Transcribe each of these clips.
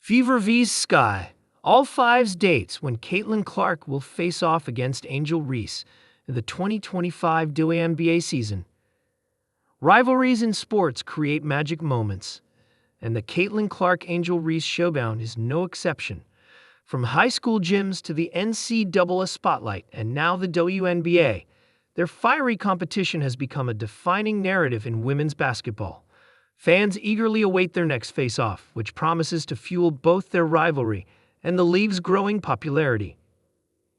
Fever vs. Sky. All fives dates when Caitlin Clark will face off against Angel Reese in the 2025 WNBA season. Rivalries in sports create magic moments, and the Caitlin Clark-Angel Reese showdown is no exception. From high school gyms to the NCAA spotlight and now the WNBA, their fiery competition has become a defining narrative in women's basketball. Fans eagerly await their next face-off, which promises to fuel both their rivalry and the league's growing popularity.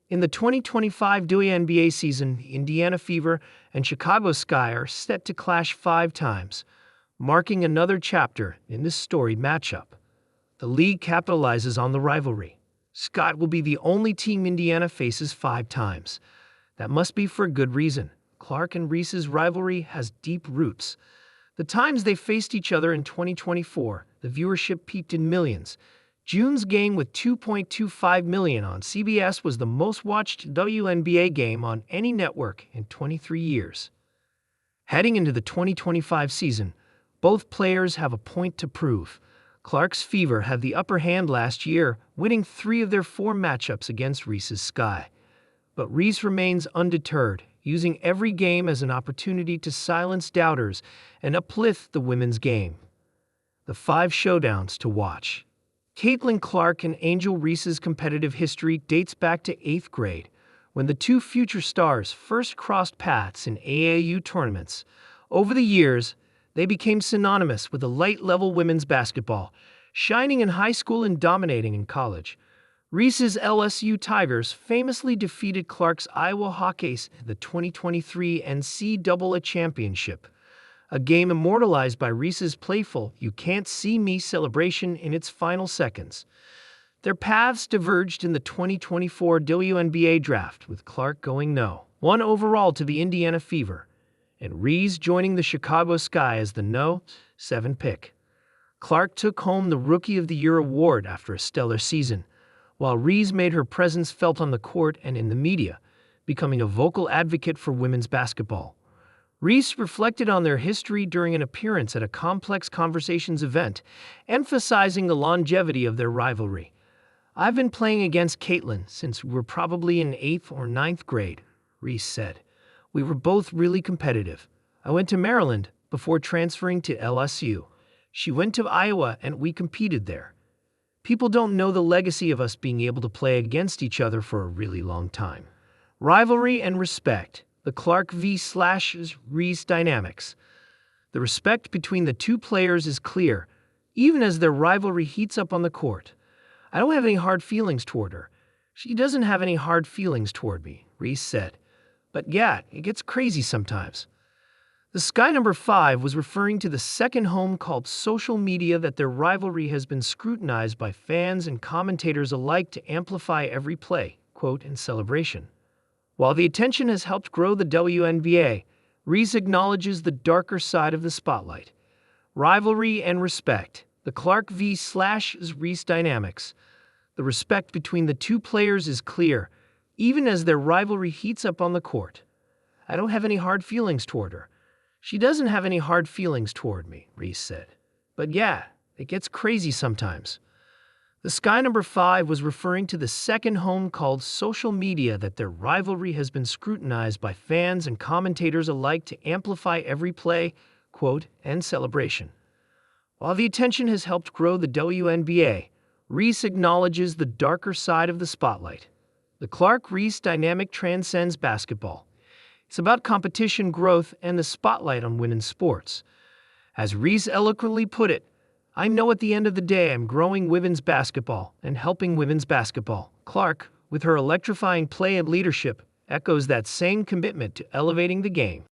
In the 2025 WNBA season, Indiana Fever and Chicago Sky are set to clash 5 times, marking another chapter in this storied matchup. The league capitalizes on the rivalry. Scott will be the only team Indiana faces 5 times. That must be for a good reason. Clark and Reese's rivalry has deep roots. The times they faced each other in 2024, the viewership peaked in millions. June's game with 2.25 million on CBS was the most-watched WNBA game on any network in 23 years. Heading into the 2025 season, both players have a point to prove. Clark's Fever had the upper hand last year, winning 3 of their 4 matchups against Reese's Sky. But Reese remains undeterred, using every game as an opportunity to silence doubters and uplift the women's game. The 5 showdowns to watch. Caitlin Clark and Angel Reese's competitive history dates back to 8th grade, when the 2 future stars first crossed paths in AAU tournaments. Over the years, they became synonymous with elite-level women's basketball, shining in high school and dominating in college. Reese's LSU Tigers famously defeated Clark's Iowa Hawkeyes in the 2023 NCAA championship, a game immortalized by Reese's playful "you can't see me" celebration in its final seconds. Their paths diverged in the 2024 WNBA draft, with Clark going No. 1 overall to the Indiana Fever, and Reese joining the Chicago Sky as the No. 7 pick. Clark took home the Rookie of the Year award after a stellar season, while Reese made her presence felt on the court and in the media, becoming a vocal advocate for women's basketball. Reese reflected on their history during an appearance at a Complex Conversations event, emphasizing the longevity of their rivalry. "I've been playing against Caitlin since we were probably in 8th or 9th grade," Reese said. "We were both really competitive. I went to Maryland before transferring to LSU. She went to Iowa and we competed there. People don't know the legacy of us being able to play against each other for a really long time." Rivalry and respect. The Clark v. Reese dynamics. The respect between the 2 players is clear, even as their rivalry heats up on the court. "I don't have any hard feelings toward her. She doesn't have any hard feelings toward me," Reese said. "But yeah, it gets crazy sometimes." The Sky number 5 was referring to the second home called social media that their rivalry has been scrutinized by fans and commentators alike to amplify every play, quote, and celebration. While the attention has helped grow the WNBA, Reese acknowledges the darker side of the spotlight. Rivalry and respect. The Clark v. Reese dynamics. The respect between the 2 players is clear, even as their rivalry heats up on the court. "I don't have any hard feelings toward her. She doesn't have any hard feelings toward me," Reese said. "But yeah, it gets crazy sometimes." The Sky number 5 was referring to the second home called social media that their rivalry has been scrutinized by fans and commentators alike to amplify every play, quote, and celebration. While the attention has helped grow the WNBA, Reese acknowledges the darker side of the spotlight. The Clark-Reese dynamic transcends basketball. It's about competition, growth, and the spotlight on women's sports. As Reese eloquently put it, "I know at the end of the day I'm growing women's basketball and helping women's basketball." Clark, with her electrifying play and leadership, echoes that same commitment to elevating the game.